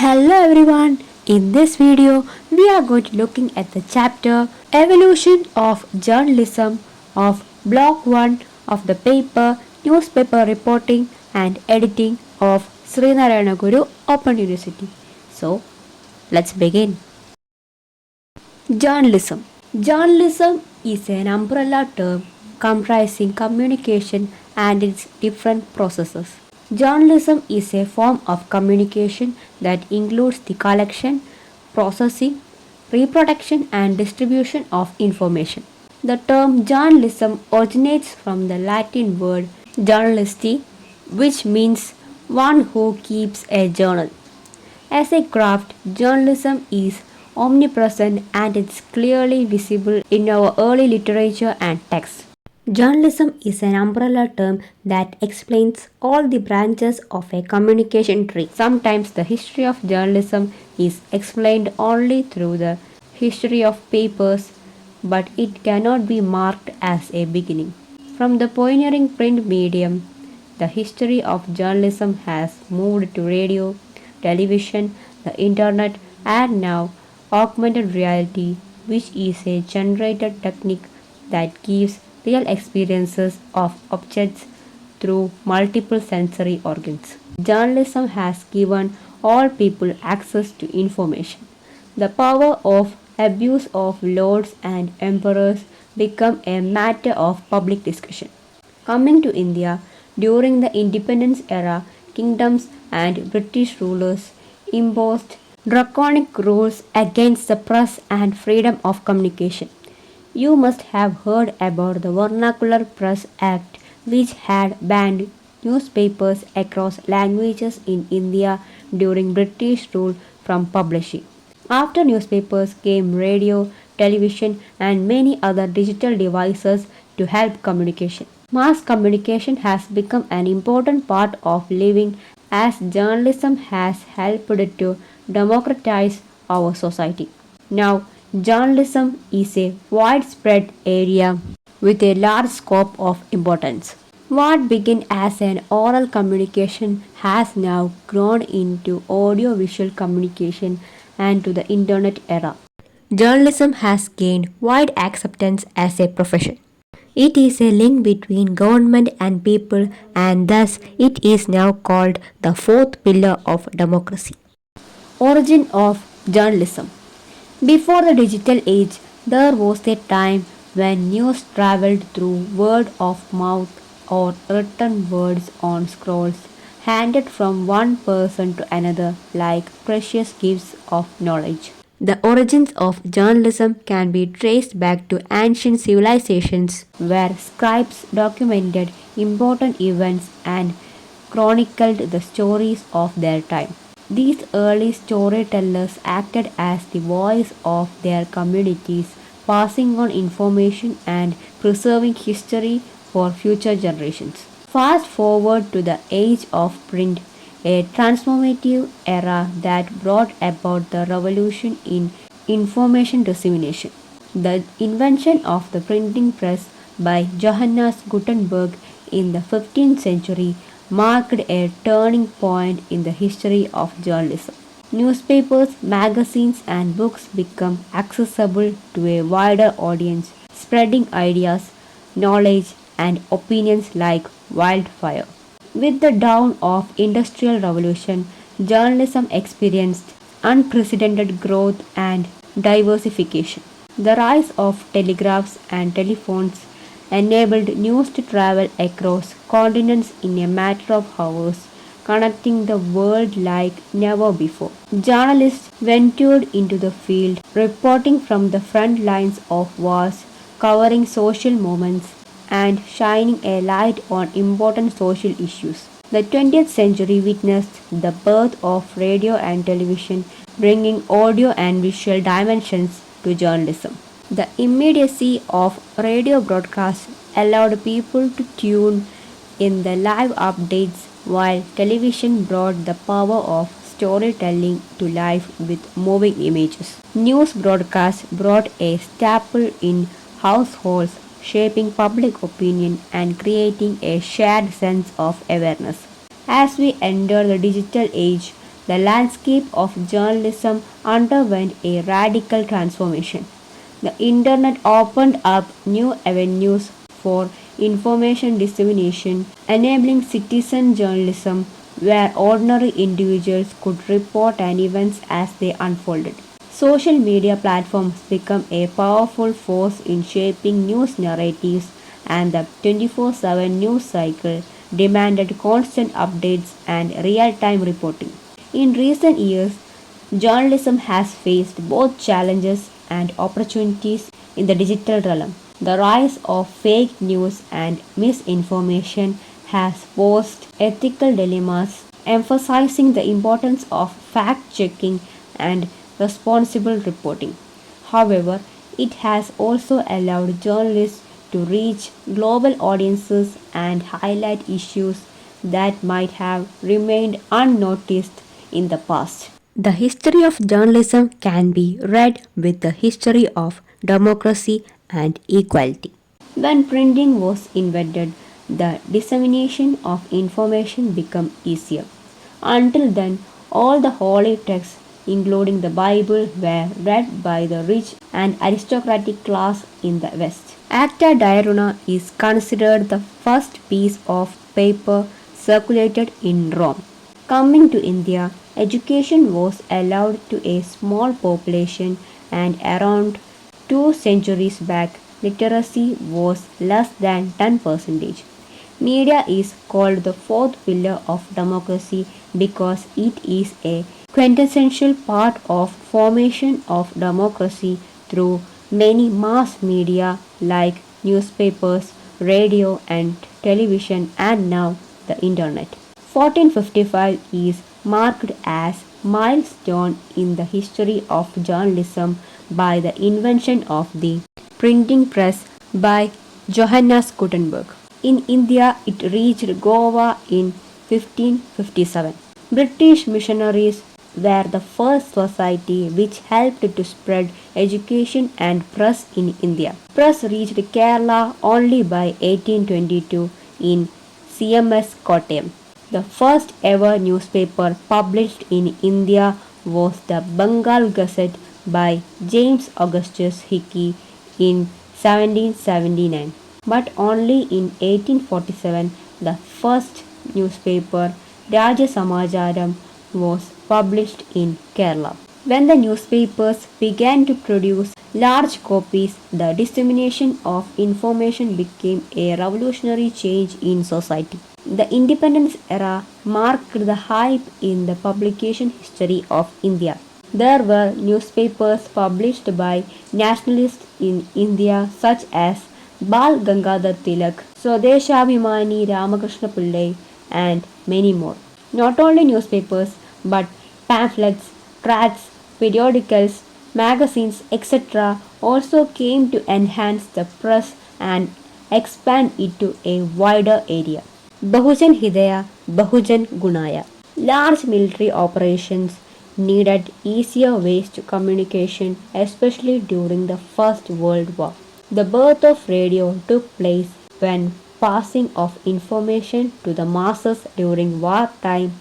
Hello everyone. In this video, we are going to looking at the chapter Evolution of Journalism of Block 1 of the paper Newspaper Reporting and Editing of Srinarayana Guru Open University. So, let's begin. Journalism. Journalism is an umbrella term comprising communication and its different processes. Journalism is a form of communication that includes the collection, processing, reproduction, and distribution of information. The term journalism originates from the Latin word journalisti, which means one who keeps a journal. As a craft, journalism is omnipresent and it's clearly visible in our early literature and texts. Journalism is an umbrella term that explains all the branches of a communication tree. Sometimes the history of journalism is explained only through the history of papers, but it cannot be marked as a beginning. From the pioneering print medium, the history of journalism has moved to radio, television, the internet, and now augmented reality, which is a generated technique that gives real experiences of objects through multiple sensory organs. Journalism has given all people access to information. The power of abuse of lords and emperors become a matter of public discussion. Coming to India, during the independence era, kingdoms and British rulers imposed draconic rules against the press and freedom of communication. You must have heard about the Vernacular Press Act, which had banned newspapers across languages in India during British rule from publishing. After newspapers came radio, television, and many other digital devices to help communication. Mass communication has become an important part of living as journalism has helped to democratize our society. Now, journalism is a widespread area with a large scope of importance. What began as an oral communication has now grown into audio-visual communication and to the internet era. Journalism has gained wide acceptance as a profession. It is a link between government and people, and thus it is now called the fourth pillar of democracy. Origin of journalism. Before the digital age, there was a time when news traveled through word of mouth or written words on scrolls handed from one person to another like precious gifts of knowledge. The origins of journalism can be traced back to ancient civilizations where scribes documented important events and chronicled the stories of their time. These early storytellers acted as the voice of their communities, passing on information and preserving history for future generations. Fast forward to the age of print, a transformative era that brought about the revolution in information dissemination. The invention of the printing press by Johannes Gutenberg in the 15th century marked a turning point in the history of journalism. Newspapers, magazines, and books become accessible to a wider audience, spreading ideas, knowledge, and opinions like wildfire. With the dawn of industrial revolution, journalism experienced unprecedented growth and diversification. The rise of telegraphs and telephones enabled news to travel across continents in a matter of hours, connecting the world like never before. Journalists ventured into the field, reporting from the front lines of wars, covering social moments, and shining a light on important social issues. The 20th century witnessed the birth of radio and television, bringing audio and visual dimensions to journalism. The immediacy of radio broadcasts allowed people to tune in the live updates, while television brought the power of storytelling to life with moving images. News broadcasts brought a staple in households, shaping public opinion and creating a shared sense of awareness. As we enter the digital age, the landscape of journalism underwent a radical transformation. The internet opened up new avenues for information dissemination, enabling citizen journalism where ordinary individuals could report on events as they unfolded. Social media platforms become a powerful force in shaping news narratives, and the 24/7 news cycle demanded constant updates and real time reporting. In recent years, journalism has faced both challenges and opportunities in the digital realm. The rise of fake news and misinformation has posed ethical dilemmas, emphasizing the importance of fact checking and responsible reporting. However, it has also allowed journalists to reach global audiences and highlight issues that might have remained unnoticed in the past. The history of journalism can be read with the history of democracy and equality. When printing was invented, the dissemination of information became easier. Until then, all the holy texts, including the Bible, were read by the rich and aristocratic class in the West. Acta Diurna is considered the first piece of paper circulated in Rome. Coming to India, education was allowed to a small population, and around 2 centuries back, literacy was less than 10%. Media is called the fourth pillar of democracy because it is a quintessential part of formation of democracy through many mass media like newspapers, radio and television, and now the internet. 1455 is marked as milestone in the history of journalism by the invention of the printing press by Johannes Gutenberg. In India, it reached Goa in 1557. British missionaries were the first society which helped to spread education and press in India. Press reached Kerala only by 1822 in CMS Kottayam. The first ever newspaper published in India was the Bengal Gazette by James Augustus Hickey in 1779. But only in 1847 the first newspaper, Raja Samacharam, was published in Kerala. When the newspapers began to produce large copies, the dissemination of information became a revolutionary change in society. The independence era marked the height in the publication history of India. There were newspapers published by nationalists in India such as Bal Gangadhar Tilak, Swadeshabhimani Ramakrishna Pillai, and many more. Not only newspapers but pamphlets, tracts, periodicals, magazines, etc. also came to enhance the press and expand it to a wider area. Bahujan Hidaya, Bahujan Gunaya. Large military operations needed easier ways to communication, especially during the First World War. The birth of radio took place when passing of information to the masses during wartime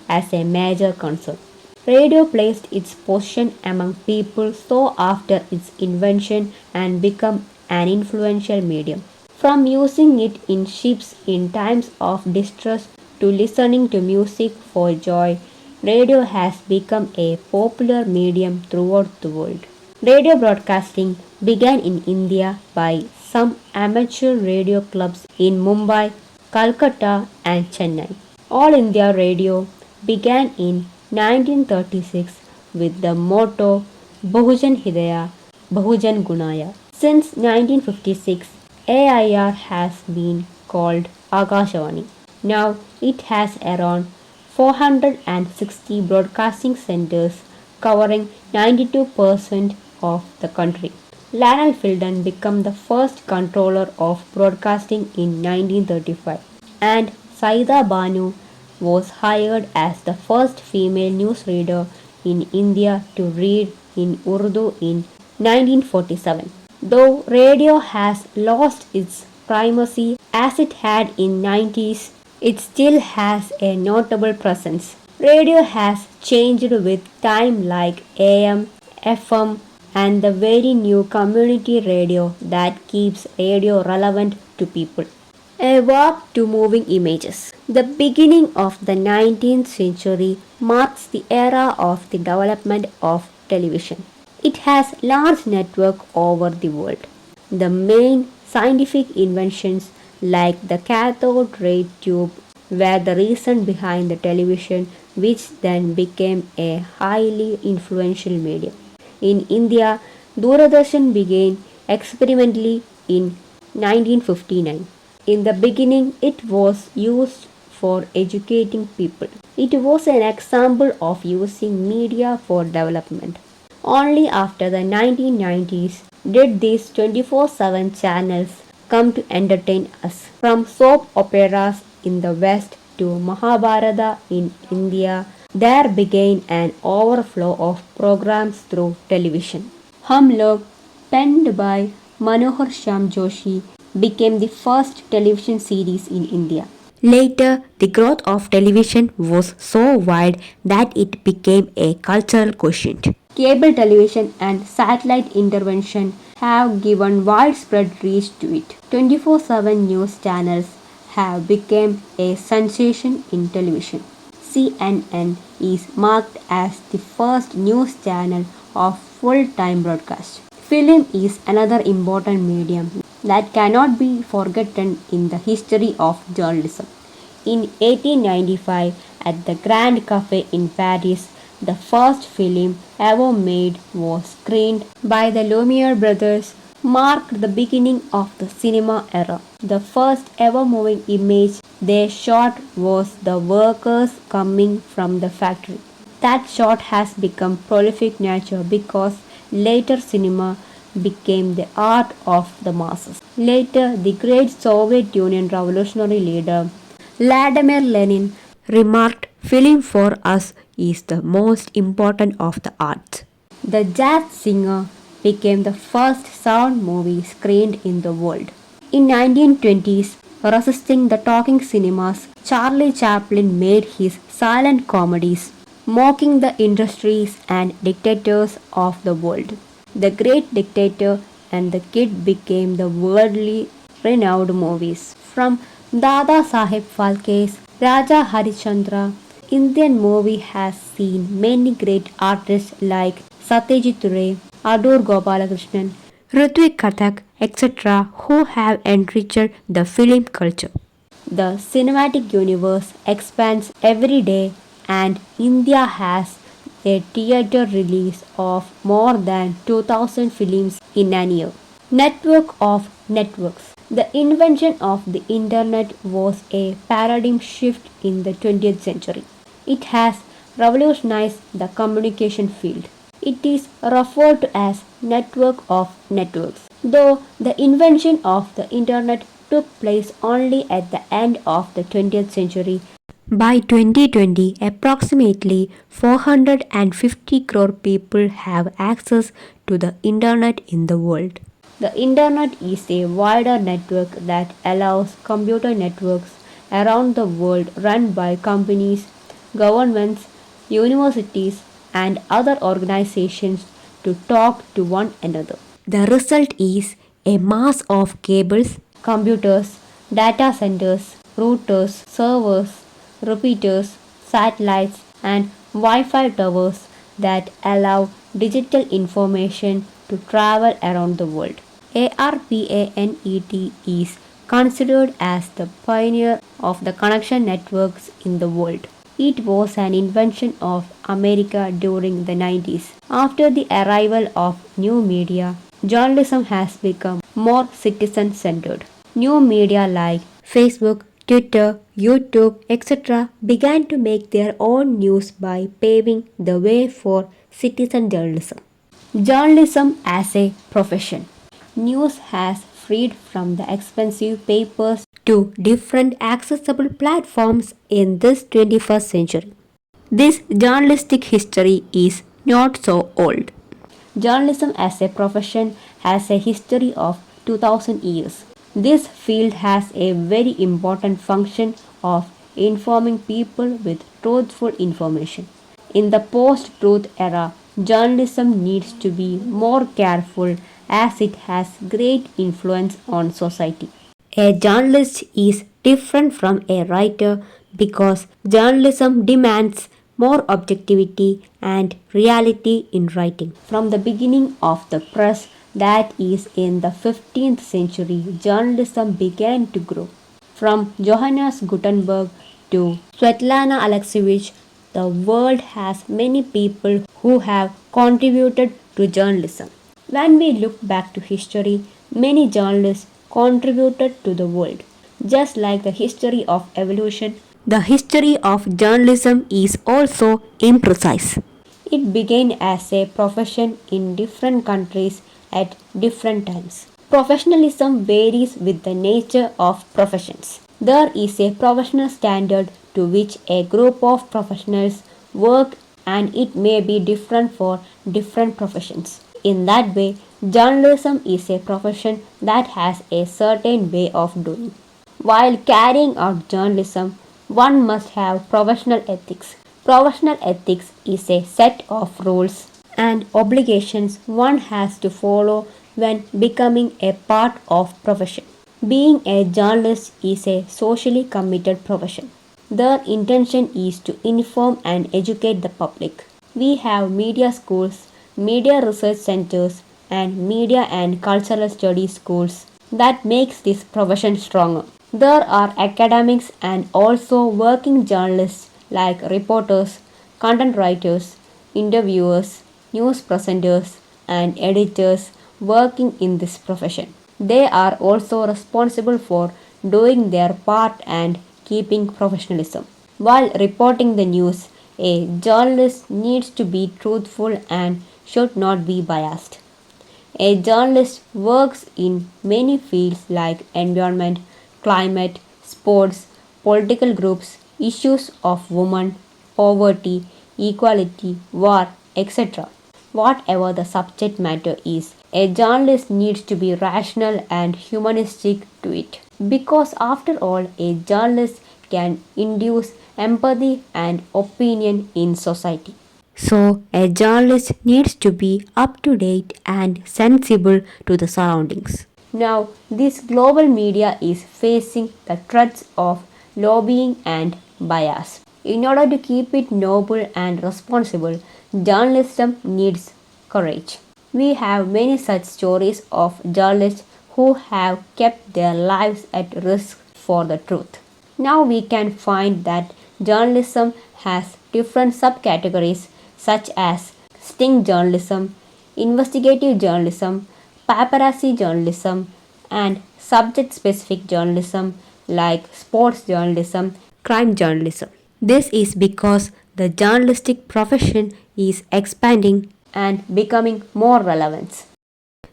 as a major concern. Radio placed its position among people sought after its invention and became an influential medium. From using it in ships in times of distress to listening to music for joy, radio has become a popular medium throughout the world. Radio broadcasting began in India by some amateur radio clubs in Mumbai, Calcutta, and Chennai. All India Radio began in 1936 with the motto Bahujan Hidaya, Bahujan Gunaya. Since 1956, AIR has been called Akashvani. Now it has around 460 broadcasting centers covering 92% of the country. Lionel Filden became the first controller of broadcasting in 1935, and Saida Banu was hired as the first female newsreader in India to read in Urdu in 1947. Though radio has lost its primacy as it had in 90s, it still has a notable presence. Radio has changed with time like AM, FM, and the very new community radio that keeps radio relevant to people. A walk to moving images. The beginning of the 19th century marks the era of the development of television. It has large network over the world. The main scientific inventions like the cathode ray tube were the reason behind the television, which then became a highly influential medium. In India, Doordarshan began experimentally in 1959. In the beginning, it was used for educating people. It was an example of using media for development. Only after the 1990s did these 24/7 channels come to entertain us. From soap operas in the West to Mahabharata in India, there began an overflow of programs through television. Hum Log, penned by Manohar Shyam Joshi, became the first television series in India. Later, the growth of television was so wide that it became a cultural quotient. Cable television and satellite intervention have given widespread reach to it. 24/7 news channels have become a sensation in television. CNN is marked as the first news channel of full-time broadcast. Film is another important medium that cannot be forgotten in the history of journalism. In 1895, at the Grand Café in Paris, the first film ever made was screened by the Lumiere brothers, marked the beginning of the cinema era. The first ever moving image they shot was the workers coming from the factory. That shot has become prolific nature because later cinema became the art of the masses. Later, the great Soviet Union revolutionary leader Vladimir Lenin remarked, "Film for us is the most important of the arts." The Jazz Singer became the first sound movie screened in the world. In 1920s, resisting the talking cinemas, Charlie Chaplin made his silent comedies, mocking the industries and dictators of the world. The Great Dictator and The Kid became the worldly renowned movies. From Dada Saheb Phalke's Raja Harishchandra, Indian movie has seen many great artists like Satyajit Ray, Adur Gopalakrishnan, Ritwik Kathak, etc., who have enriched the film culture. The cinematic universe expands every day, and India has a theatre release of more than 2000 films in an year. Network of networks. The invention of the internet was a paradigm shift in the 20th century. It has revolutionized the communication field. It is referred to as network of networks, though the invention of the internet took place only at the end of the 20th century. By 2020, approximately 450 crore people have access to the internet in the world. The internet is a wider network that allows computer networks around the world run by companies, governments, universities, and other organizations to talk to one another. The result is a mass of cables, computers, data centers, routers, servers, repeaters, satellites, and Wi Fi towers that allow digital information to travel around the world. ARPANET is considered as the pioneer of the connection networks in the world. It was an invention of America during the 90s. After the arrival of new media, journalism has become more citizen centered. New media like Facebook, Twitter, YouTube, etc. began to make their own news by paving the way for citizen journalism. Journalism as a profession. News has freed from the expensive papers to different accessible platforms in this 21st century. This journalistic history is not so old. Journalism as a profession has a history of 2000 years. This field has a very important function of informing people with truthful information. In the post truth era, journalism needs to be more careful as it has great influence on society. A journalist is different from a writer because journalism demands more objectivity and reality in writing. From the beginning of the press, that is in the 15th century, journalism began to grow. From Johannes Gutenberg to Svetlana Alexievich, the world has many people who have contributed to journalism. When we look back to history, many journalists contributed to the world. Just like the history of evolution, the history of journalism is also imprecise. It began as a profession in different countries at different times. Professionalism varies with the nature of professions. There is a professional standard to which a group of professionals work, and it may be different for different professions. In that way, journalism is a profession that has a certain way of doing. While carrying out journalism, one must have professional ethics. Professional ethics is a set of rules and obligations one has to follow when becoming a part of profession. Being a journalist is a socially committed profession. Their intention is to inform and educate the public. We have media schools, media research centers, and media and cultural studies schools that makes this profession stronger. There are academics and also working journalists like reporters, content writers, interviewers, news presenters, and editors working in this profession. They are also responsible for doing their part and keeping professionalism. While reporting the news, a journalist needs to be truthful and should not be biased. A journalist works in many fields like environment, climate, sports, political groups, issues of women, poverty, equality, war, etc. Whatever the subject matter is, a journalist needs to be rational and humanistic to it. Because after all, a journalist can induce empathy and opinion in society. So, a journalist needs to be up to date and sensible to the surroundings. Now, this global media is facing the threats of lobbying and bias. In order to keep it noble and responsible, journalism needs courage. We have many such stories of journalists who have kept their lives at risk for the truth. Now we can find that journalism has different subcategories such as sting journalism, investigative journalism, paparazzi journalism, and subject specific journalism like sports journalism, crime journalism. This is because the journalistic profession is expanding and becoming more relevant.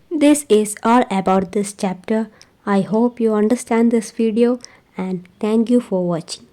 This is all about this chapter. I hope you understand this video and thank you for watching.